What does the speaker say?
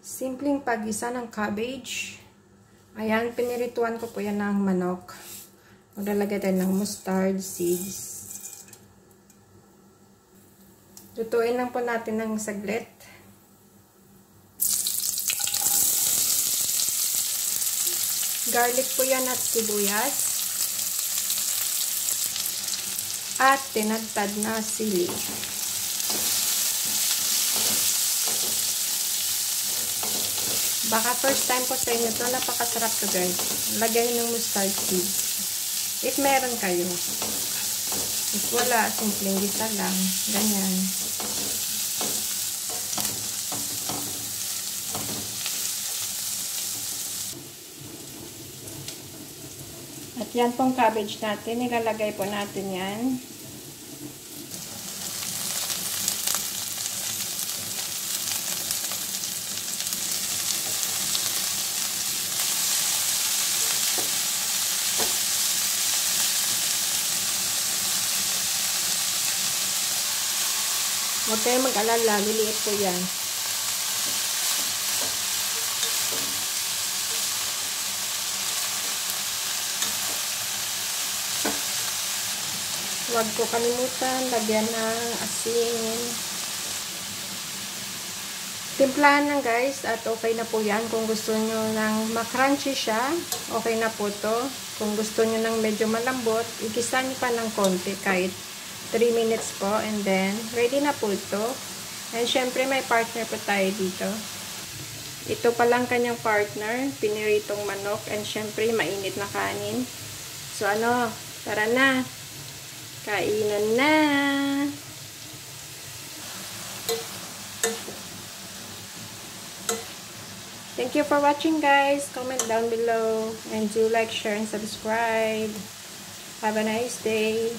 Simpleng pag-isa ng cabbage. Ayan, pinirituan ko po yan ng manok. Maglalagay tayo ng mustard seeds. Lutuin lang po natin ng saglit. Garlic po yan at sibuyas. At tinadtad na sili. Baka first time ko sa inyo ito, napakasarap to guys. Lagay ng mustard seeds. If meron kayo. If wala, simpleng gisa lang. Ganyan. At yan pong cabbage natin. Ilalagay po natin yan. Huwag kayong mag-alala, liliit po yan. Huwag ko kalimutan, lagyan ng asin. Timplahan lang guys, at okay na po yan. Kung gusto nyo ng makrunchy siya, okay na po to. Kung gusto nyo ng medyo malambot, igisa nyo pa ng konti kahit 3 minutes po, and then ready na po ito. And syempre may partner po tayo dito. Ito pa lang kanyang partner, piniritong manok, and syempre mainit na kanin. So ano, tara na, kainan na. Thank you for watching guys. Comment down below and do like, share, and subscribe. Have a nice day.